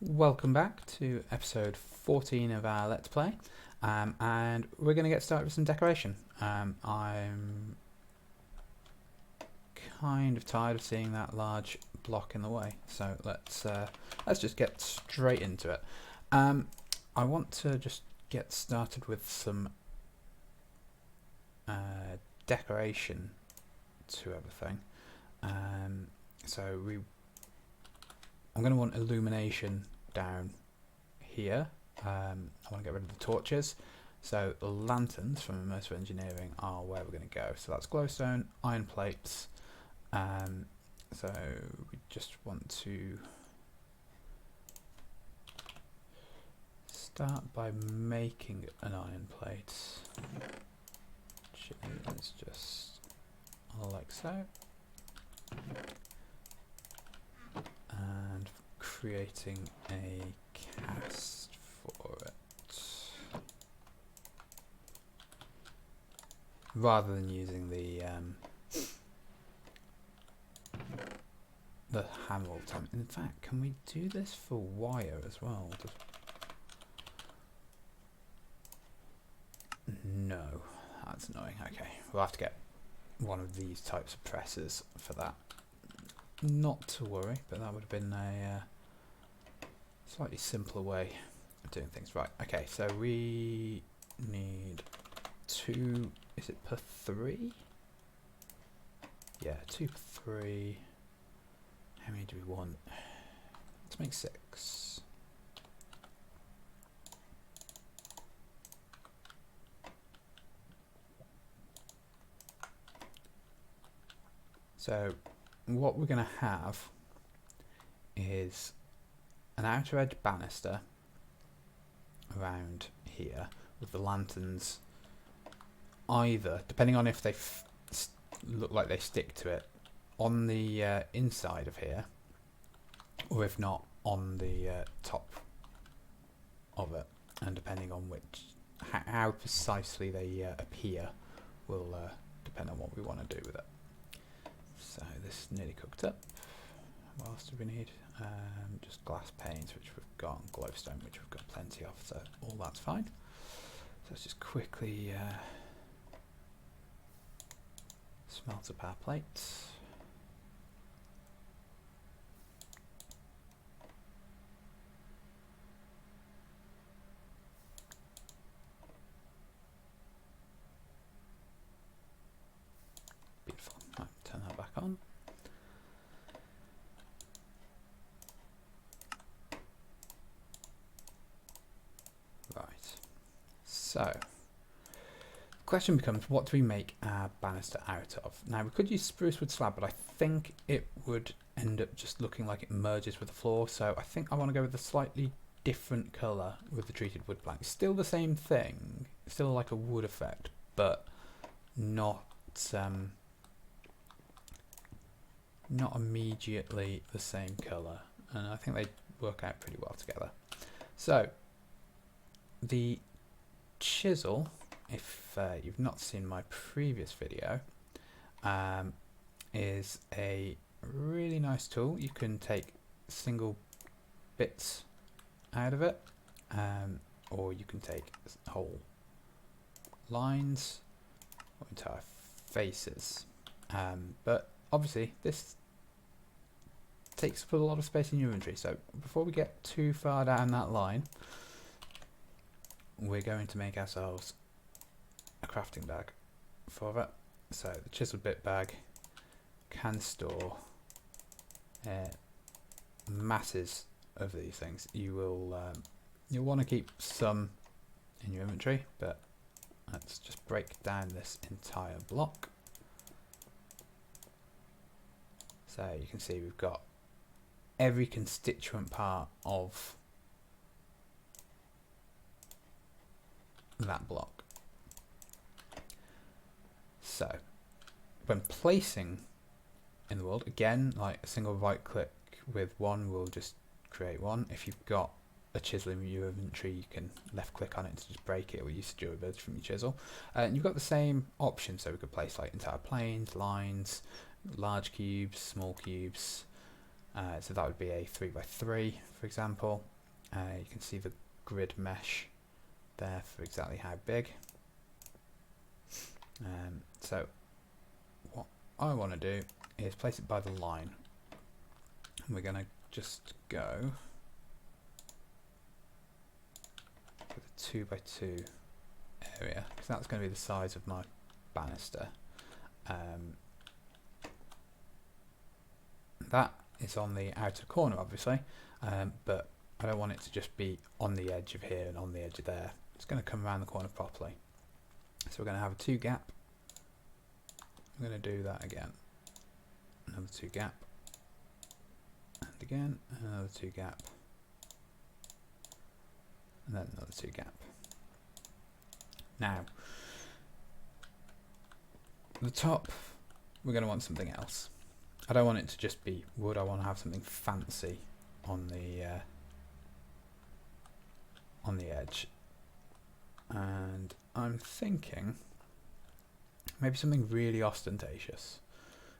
Welcome back to episode 14 of our Let's Play, and we're going to get started with some decoration. I'm kind of tired of seeing that large block in the way, so let's just get straight into it. I want to just get started with some decoration to everything. I'm going to want illumination down here. I want to get rid of the torches. So the lanterns from Immersive Engineering are where we're going to go. So that's glowstone, iron plates. So we just want to start by making an iron plate. Which is just like so. And creating a cast for it rather than using the hammer all the time. In fact, can we do this for wire as well? No, that's annoying. Okay, we'll have to get one of these types of presses for that. Not to worry, but that would have been a slightly simpler way of doing things. Right, okay, so we need 2, is it per 3? Yeah, 2 per 3. How many do we want? Let's make 6. So what we're going to have is an outer edge banister around here with the lanterns either, depending on if they look like they stick to it, on the inside of here, or if not, on the top of it, and depending on which how precisely they appear will depend on what we want to do with it. So this is nearly cooked up. What else do we need? Just glass panes, which we've got, and glowstone, which we've got plenty of, so all that's fine. So let's just quickly smelt up our plates. Beautiful. Right, turn that back on. Right. So the question becomes, what do we make our banister out of? Now we could use spruce wood slab, but I think it would end up just looking like it merges with the floor. So I think I want to go with a slightly different colour with the treated wood plank. Still the same thing, still like a wood effect, but not immediately the same colour, and I think they work out pretty well together. So the chisel, if you've not seen my previous video, is a really nice tool. You can take single bits out of it, or you can take whole lines or entire faces, but obviously this takes up a lot of space in your inventory. So before we get too far down that line, we're going to make ourselves a crafting bag for it. So the chiseled bit bag can store masses of these things. You'll want to keep some in your inventory, but let's just break down this entire block. So you can see we've got every constituent part of that block. So when placing in the world, again, like a single right click with one will just create one. If you've got a chisel in your inventory, you can left click on it to just break it, or use the durability from your chisel. And you've got the same option, so we could place like entire planes, lines, large cubes, small cubes, So that would be a 3x3, for example. You can see the grid mesh there for exactly how big. So what I want to do is place it by the line. And we're going to just go with a 2x2 area, because that's going to be the size of my banister. That is on the outer corner, obviously, but I don't want it to just be on the edge of here and on the edge of there. It's going to come around the corner properly. So we're going to have a 2 gap. I'm going to do that again. Another 2 gap. And again, another 2 gap. And then another 2 gap. Now, the top, we're going to want something else. I don't want it to just be wood. I want to have something fancy on the edge. And I'm thinking maybe something really ostentatious.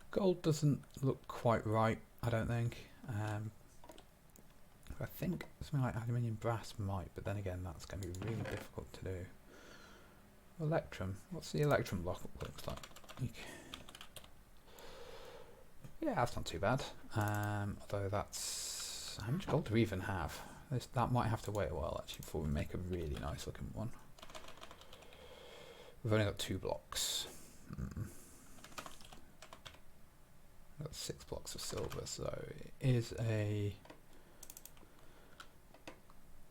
Gold doesn't look quite right, I don't think. I think something like aluminium brass might, but then again that's going to be really difficult to do. Electrum. What's the electrum block looks like? Yeah, that's not too bad. Although that's... how much gold do we even have? That might have to wait a while actually before we make a really nice looking one. We've only got 2 blocks. We've got 6 blocks of silver, so it is a...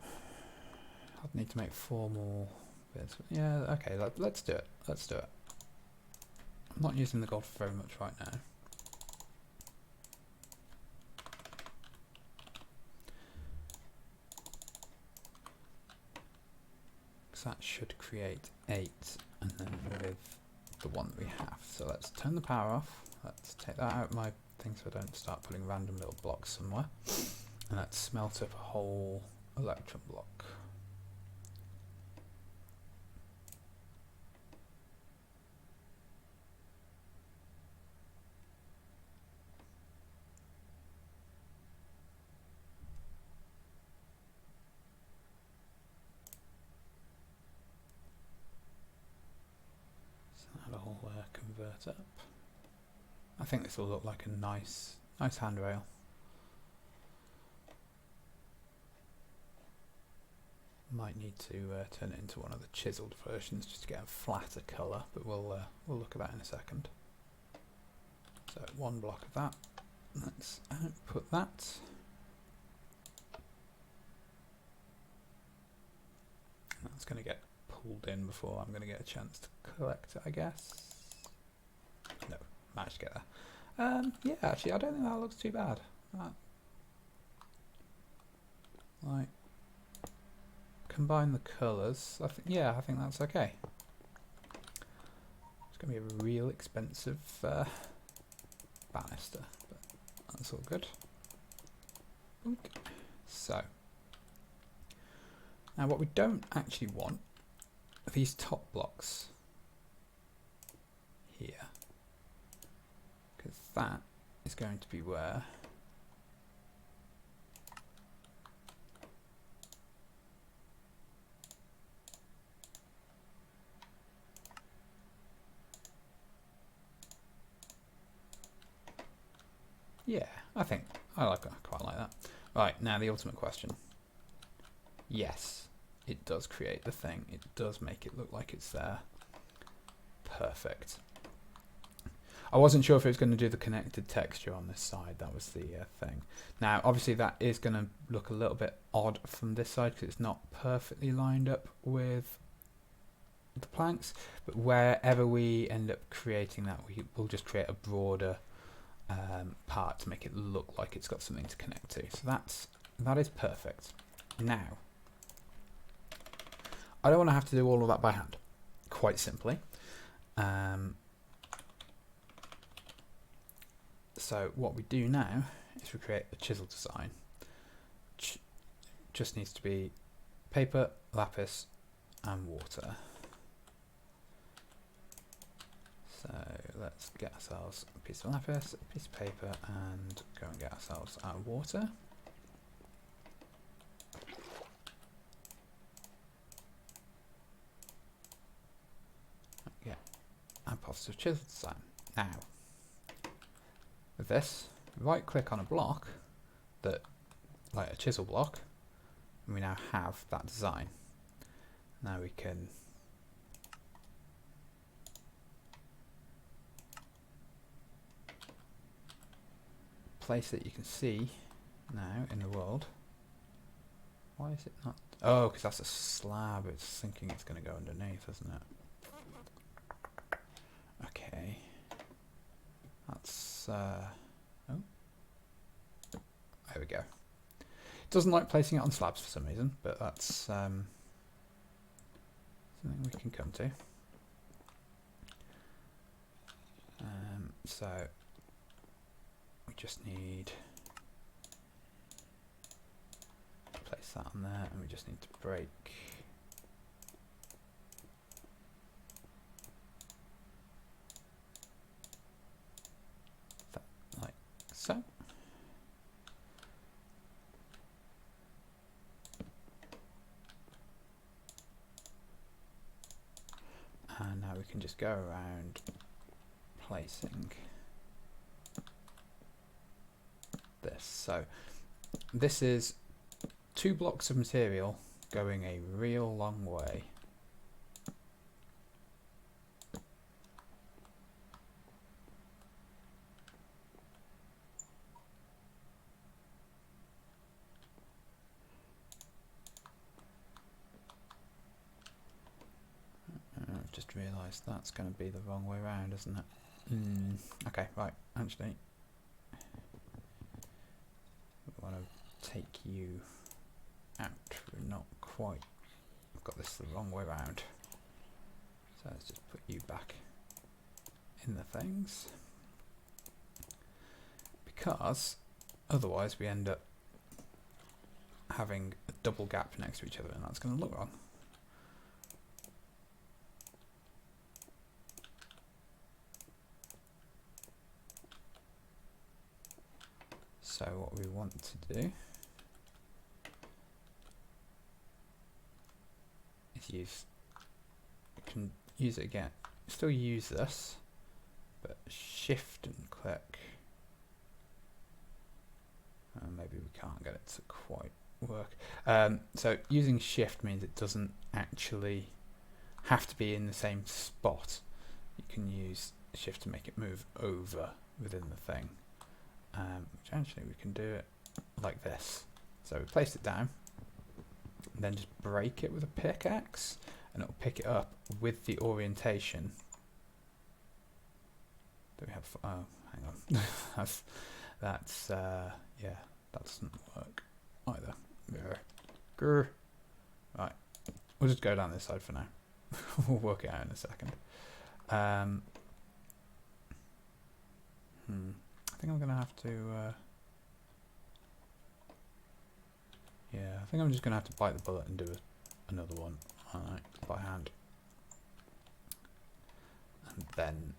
I'd need to make 4 more bits. Yeah, okay, let's do it. Let's do it. I'm not using the gold very much right now. That should create 8, and then with the one that we have. So let's turn the power off. Let's take that out of my thing so I don't start putting random little blocks somewhere. And let's smelt up a whole electrum block. That'll convert up. I think this will look like a nice handrail. Might need to turn it into one of the chiseled versions just to get a flatter colour, but we'll look at that in a second. So 1 block of that. Let's output that. That's going to get pulled in before I'm going to get a chance to collect it, I guess. No, managed to get there. Yeah, actually, I don't think that looks too bad. Like, combine the colours. I think that's okay. It's going to be a real expensive banister, but that's all good. Okay. So, now what we don't actually want are these top blocks here, because that is going to be where I quite like that. Right, now the ultimate question. Yes, it does create the thing. It does make it look like it's there. Perfect. I wasn't sure if it was going to do the connected texture on this side. That was the thing. Now, obviously, that is going to look a little bit odd from this side because it's not perfectly lined up with the planks. But wherever we end up creating that, we'll just create a broader part to make it look like it's got something to connect to. So that is perfect. Now, I don't want to have to do all of that by hand. Quite simply. So what we do now is we create a chisel design. Which just needs to be paper, lapis, and water. So let's get ourselves a piece of lapis, a piece of paper, and go and get ourselves our water. Yeah, and positive chisel design. Now, with this, right click on a block that, like a chisel block, and we now have that design. Now we can place it. You can see now in the world. Why is it not? Oh, because that's a slab. It's thinking it's going to go underneath, isn't it? Okay. That's oh, there we go. It doesn't like placing it on slabs for some reason, but that's something we can come to. So we just need to place that on there, and we just need to break that like so. And now we can just go around placing this. So this is 2 blocks of material going a real long way. I've just realised that's going to be the wrong way around, isn't it? Okay, right, actually we want to take you out. We're not quite, I've got this the wrong way around, so let's just put you back in the things, because otherwise we end up having a double gap next to each other, and that's going to look wrong. So what we want to do is use, we can use it again, still use this, but shift and click. Maybe we can't get it to quite work. So using shift means it doesn't actually have to be in the same spot. You can use shift to make it move over within the thing. Which actually we can do it like this. So we place it down, and then just break it with a pickaxe, and it'll pick it up with the orientation. Do we have? Oh, hang on. that's yeah, that doesn't work either. Grr. Right, we'll just go down this side for now. We'll work it out in a second. I think I'm going to have to, yeah, I think I'm just going to have to bite the bullet and do another one, alright, by hand. And then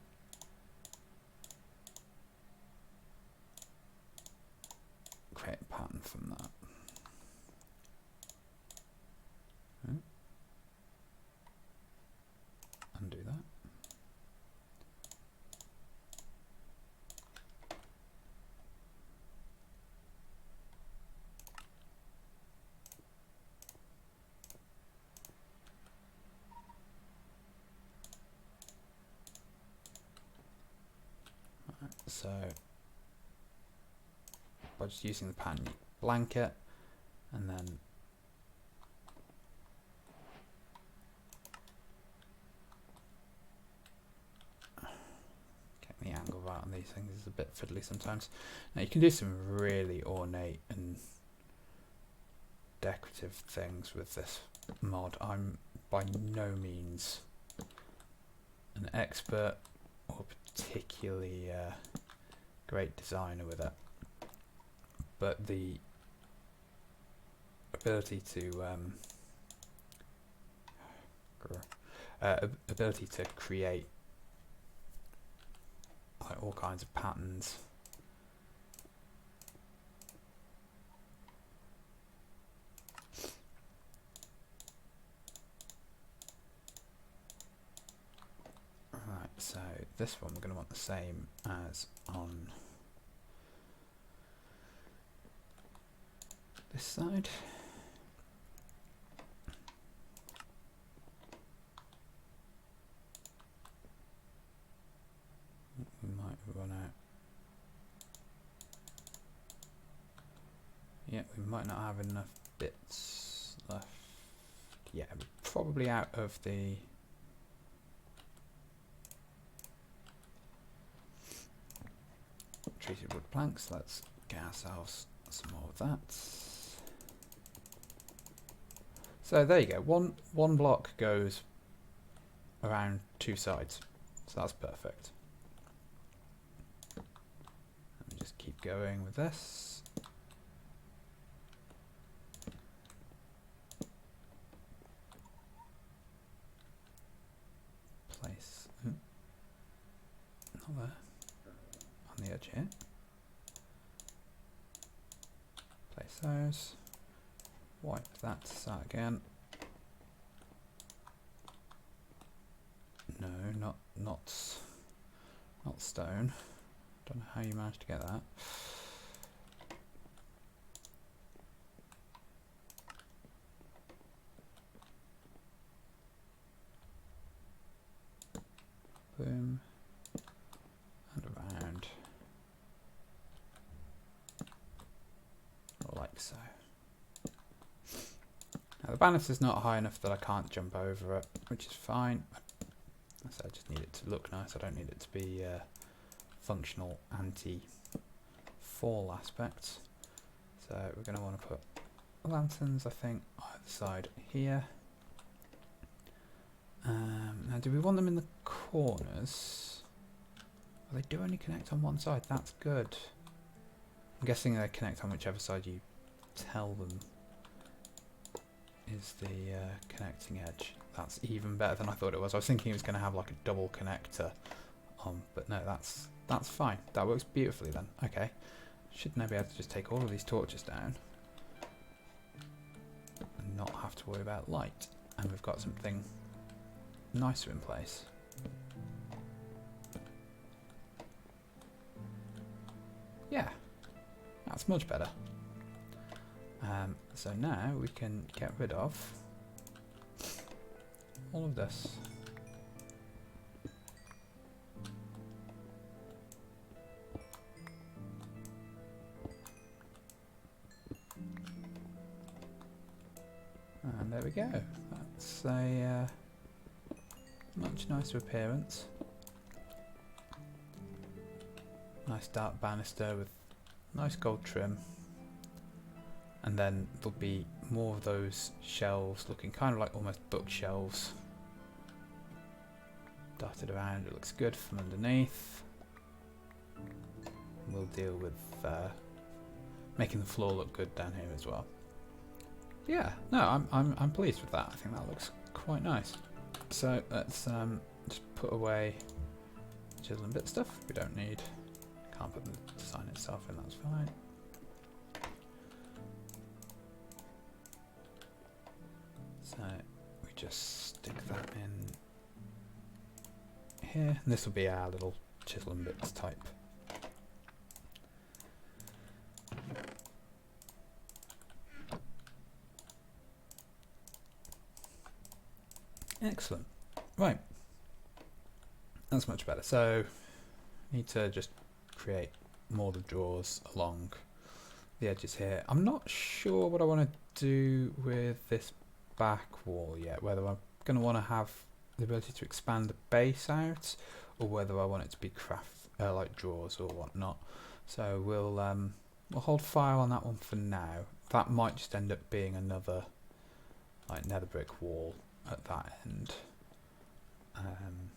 create a pattern from that. Undo that. So by just using the pattern, you blank it, and then getting the angle right on these things is a bit fiddly sometimes. Now you can do some really ornate and decorative things with this mod. I'm by no means an expert or particularly great designer with it, but the ability to create like all kinds of patterns. Right, so this one we're going to want the same as on this side. We might run out. Yeah, we might not have enough bits left. Yeah, we're probably out of the treated wood planks. Let's get ourselves some more of that. So there you go. One block goes around two sides, so that's perfect. Let me just keep going with this. Place not there, on the edge here. Place those. Wipe that out again. No, not stone. Don't know how you managed to get that. Boom. And around. Like so. Now the banister's not high enough that I can't jump over it, which is fine. So I just need it to look nice. I don't need it to be functional anti-fall aspect. So we're going to want to put lanterns, I think, either side here. Now, do we want them in the corners? Well, they do only connect on one side. That's good. I'm guessing they connect on whichever side you tell them is the connecting edge. That's even better than I thought it was. I was thinking it was going to have like a double connector on, but no, that's fine. That works beautifully then. Okay, should now be able to just take all of these torches down and not have to worry about light. And we've got something nicer in place. Yeah, that's much better. So now we can get rid of all of this. And there we go. That's a much nicer appearance. Nice dark banister with nice gold trim. And then there'll be more of those shelves looking kind of like almost bookshelves dotted around. It looks good from underneath. We'll deal with making the floor look good down here as well. Yeah, no, I'm pleased with that. I think that looks quite nice. So let's just put away chisel and bit stuff we don't need. Can't put the design itself in, that's fine. So we just stick that in here, and this will be our little chisel and bits type. Excellent. Right, that's much better. So need to just create more of the drawers along the edges here. I'm not sure what I want to do with this back wall yet, whether I'm going to want to have the ability to expand the base out or whether I want it to be like drawers or whatnot. So we'll hold fire on that one for now. That might just end up being another like nether brick wall at that end. And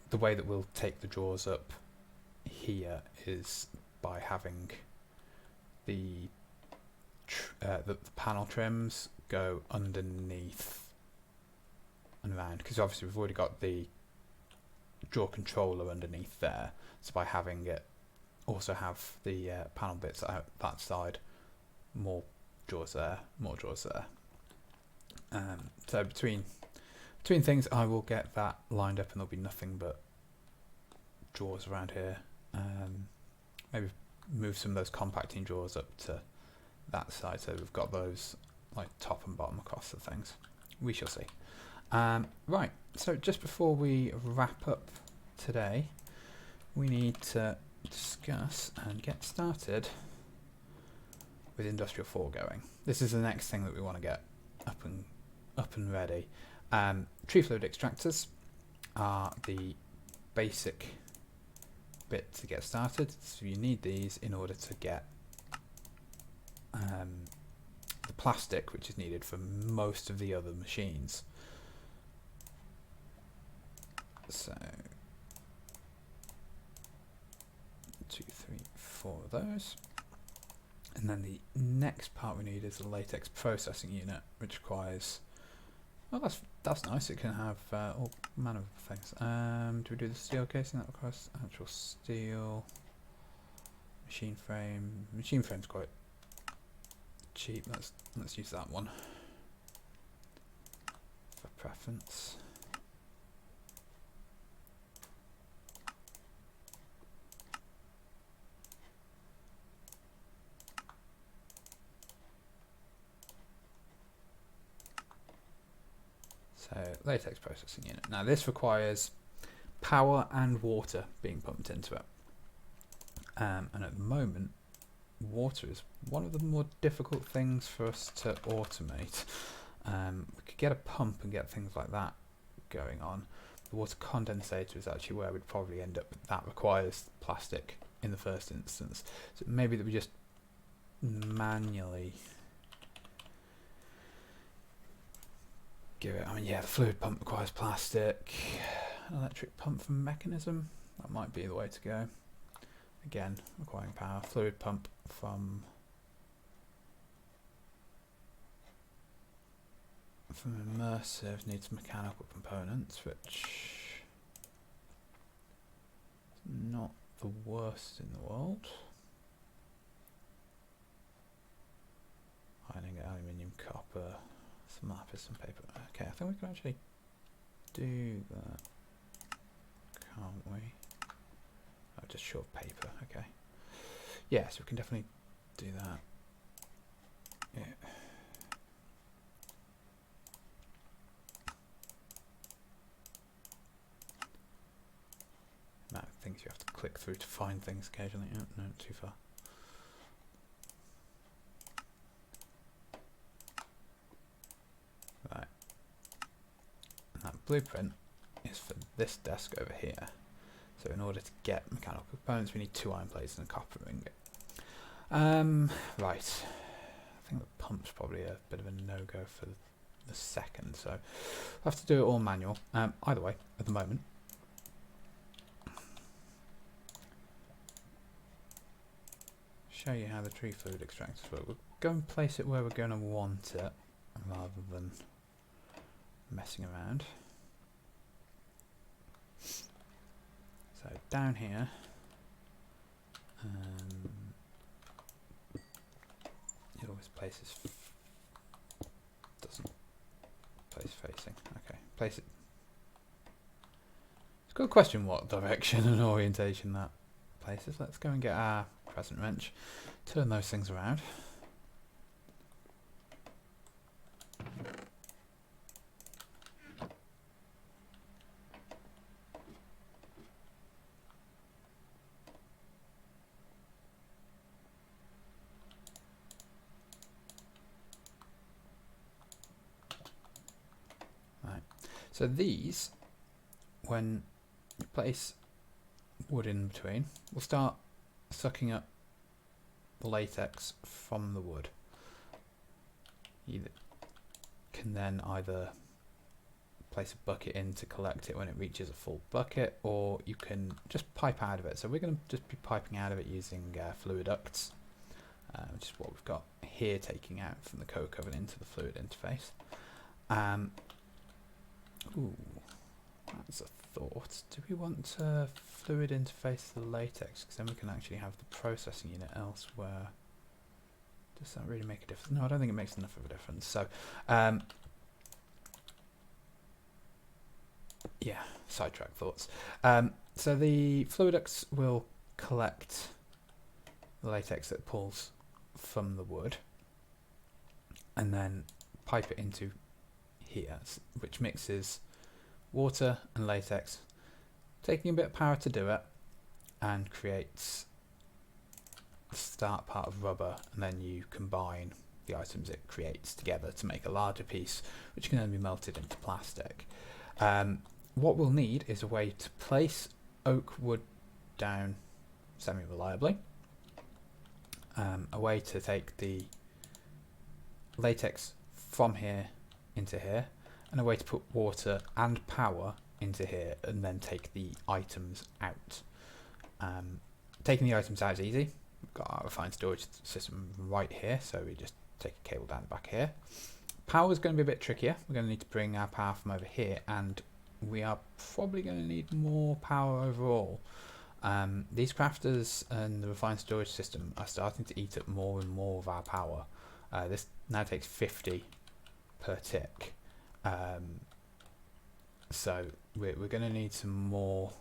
the way that we'll take the drawers up here is by having the panel trims go underneath and around, because obviously we've already got the drawer controller underneath there. So by having it also have the panel bits out that side, more drawers there, more drawers there. So between things, I will get that lined up, and there'll be nothing but drawers around here. Maybe move some of those compacting drawers up to that side, so we've got those like top and bottom across the things. We shall see. Right, so just before we wrap up today, we need to discuss and get started with Industrial Foregoing. This is the next thing that we want to get up and ready. Tree fluid extractors are the basic bit to get started, so you need these in order to get the plastic, which is needed for most of the other machines. So 2, 3, 4 of those, and then the next part we need is the latex processing unit, which requires, well, that's nice, it can have all manner of things. Do we do the steel casing? That requires actual steel. Machine frame. Machine frame's quite cheap. Let's use that one for preference. So latex processing unit. Now this requires power and water being pumped into it. And at the moment, water is one of the more difficult things for us to automate. We could get a pump and get things like that going on. The water condensator is actually where we'd probably end up. That requires plastic in the first instance. So maybe that we just manually give it. I mean, yeah, the fluid pump requires plastic. An electric pump from mechanism, that might be the way to go. Again, requiring power. Fluid pump from immersive needs mechanical components, which is not the worst in the world. Ironing aluminium, copper, some lapis, some paper. Okay, I think we can actually do that, can't we? Oh, just short paper. Okay. Yeah, so we can definitely do that. Yeah. Amount of things you have to click through to find things occasionally. Oh, no, too far. Right. And that blueprint is for this desk over here. So in order to get mechanical components, we need 2 iron plates and a copper ingot. Right. I think the pump's probably a bit of a no-go for the second, so I'll have to do it all manual. Either way, at the moment, show you how the tree fluid extractors work. We'll go and place it where we're going to want it, rather than messing around. So down here, it always places, doesn't place facing. Okay, place it. It's a good question what direction and orientation that places. Let's go and get our crescent wrench, turn those things around. So these, when you place wood in between, will start sucking up the latex from the wood. You can then either place a bucket in to collect it when it reaches a full bucket, or you can just pipe out of it. So we're going to just be piping out of it using fluid ducts, which is what we've got here, taking out from the coke oven into the fluid interface. Ooh, that's a thought, do we want to fluid interface the latex? Because then we can actually have the processing unit elsewhere. Does that really make a difference? No, I don't think it makes enough of a difference. So, yeah, sidetrack thoughts. So the fluiducts will collect the latex that pulls from the wood and then pipe it into here, which mixes water and latex, taking a bit of power to do it, and creates the start part of rubber, and then you combine the items it creates together to make a larger piece, which can then be melted into plastic. What we'll need is a way to place oak wood down semi-reliably, a way to take the latex from here into here, and a way to put water and power into here and then take the items out. Taking the items out is easy. We've got our refined storage system right here, so we just take a cable down the back here. Power is going to be a bit trickier. We're going to need to bring our power from over here, and we are probably going to need more power overall. These crafters and the refined storage system are starting to eat up more and more of our power. This now takes 50 per tick. So we're going to need some more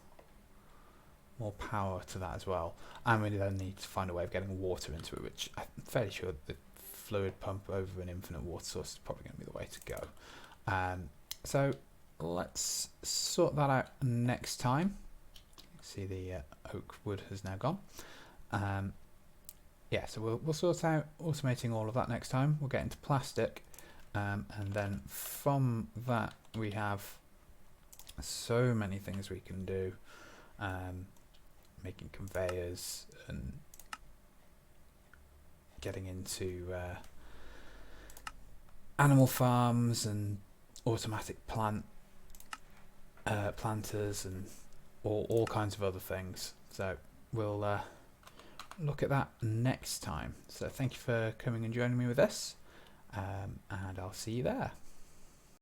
power to that as well, and we then need to find a way of getting water into it, which I'm fairly sure the fluid pump over an infinite water source is probably going to be the way to go. So let's sort that out next time. See, the oak wood has now gone. Yeah, so we'll sort out automating all of that next time. We'll get into plastic, and then from that we have so many things we can do, making conveyors and getting into animal farms and automatic planters and all kinds of other things. So we'll look at that next time. So thank you for coming and joining me with this, and I'll see you there.